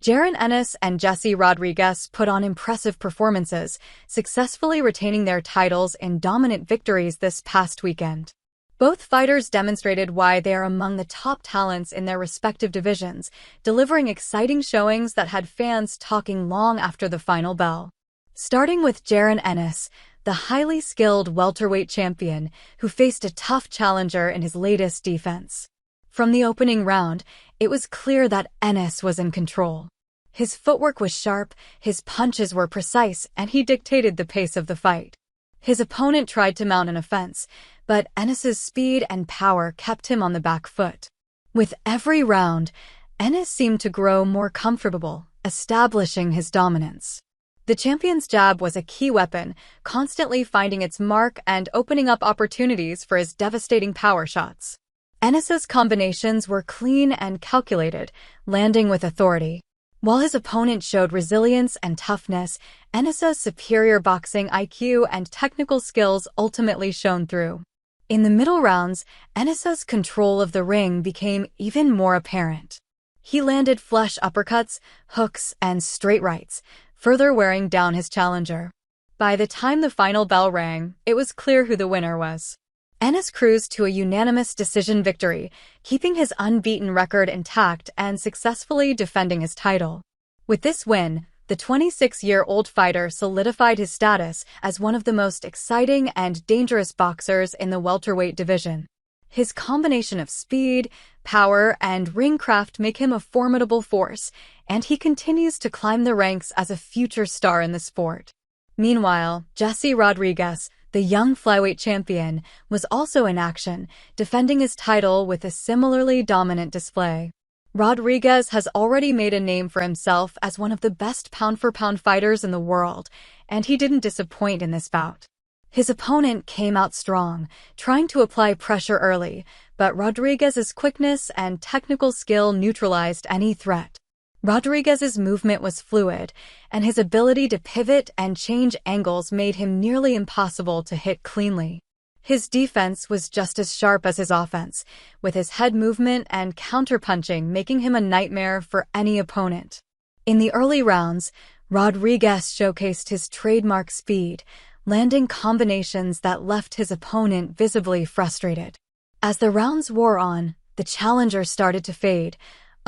Jaron Ennis and Jesse Rodriguez put on impressive performances, successfully retaining their titles in dominant victories this past weekend. Both fighters demonstrated why they are among the top talents in their respective divisions, delivering exciting showings that had fans talking long after the final bell. Starting with Jaron Ennis, the highly skilled welterweight champion who faced a tough challenger in his latest defense. From the opening round, it was clear that Ennis was in control. His footwork was sharp, his punches were precise, and he dictated the pace of the fight. His opponent tried to mount an offense, but Ennis's speed and power kept him on the back foot. With every round, Ennis seemed to grow more comfortable, establishing his dominance. The champion's jab was a key weapon, constantly finding its mark and opening up opportunities for his devastating power shots. Ennis's combinations were clean and calculated, landing with authority. While his opponent showed resilience and toughness, Ennis's superior boxing IQ and technical skills ultimately shone through. In the middle rounds, Ennis's control of the ring became even more apparent. He landed flush uppercuts, hooks, and straight rights, further wearing down his challenger. By the time the final bell rang, it was clear who the winner was. Ennis cruised to a unanimous decision victory, keeping his unbeaten record intact and successfully defending his title. With this win, the 26-year-old fighter solidified his status as one of the most exciting and dangerous boxers in the welterweight division. His combination of speed, power, and ring craft make him a formidable force, and he continues to climb the ranks as a future star in the sport. Meanwhile, Jesse Rodriguez, the young flyweight champion, was also in action, defending his title with a similarly dominant display. Rodriguez has already made a name for himself as one of the best pound-for-pound fighters in the world, and he didn't disappoint in this bout. His opponent came out strong, trying to apply pressure early, but Rodriguez's quickness and technical skill neutralized any threat. Rodriguez's movement was fluid, and his ability to pivot and change angles made him nearly impossible to hit cleanly. His defense was just as sharp as his offense, with his head movement and counterpunching making him a nightmare for any opponent. In the early rounds, Rodriguez showcased his trademark speed, landing combinations that left his opponent visibly frustrated. As the rounds wore on, the challenger started to fade,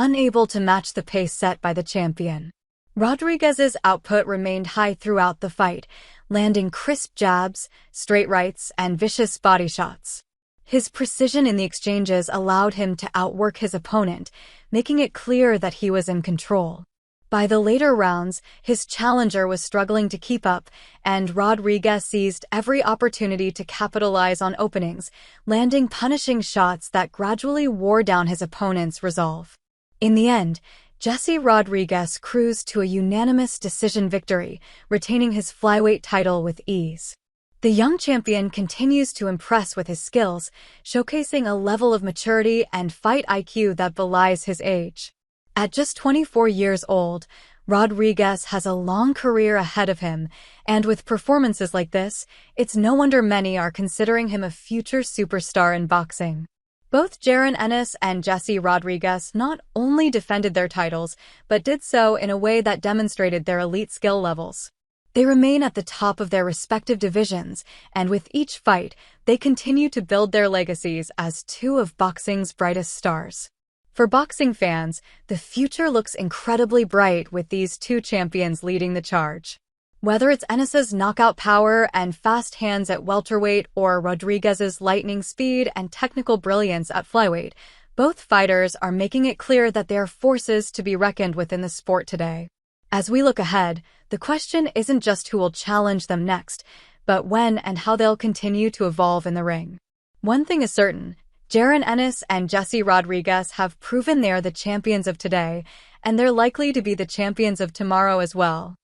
unable to match the pace set by the champion. Rodriguez's output remained high throughout the fight, landing crisp jabs, straight rights, and vicious body shots. His precision in the exchanges allowed him to outwork his opponent, making it clear that he was in control. By the later rounds, his challenger was struggling to keep up, and Rodriguez seized every opportunity to capitalize on openings, landing punishing shots that gradually wore down his opponent's resolve. In the end, Jesse Rodriguez cruised to a unanimous decision victory, retaining his flyweight title with ease. The young champion continues to impress with his skills, showcasing a level of maturity and fight IQ that belies his age. At just 24 years old, Rodriguez has a long career ahead of him, and with performances like this, it's no wonder many are considering him a future superstar in boxing. Both Jaron Ennis and Jesse Rodriguez not only defended their titles, but did so in a way that demonstrated their elite skill levels. They remain at the top of their respective divisions, and with each fight, they continue to build their legacies as two of boxing's brightest stars. For boxing fans, the future looks incredibly bright with these two champions leading the charge. Whether it's Ennis's knockout power and fast hands at welterweight or Rodriguez's lightning speed and technical brilliance at flyweight, both fighters are making it clear that they are forces to be reckoned with in the sport today. As we look ahead, the question isn't just who will challenge them next, but when and how they'll continue to evolve in the ring. One thing is certain, Jaron Ennis and Jesse Rodriguez have proven they are the champions of today, and they're likely to be the champions of tomorrow as well.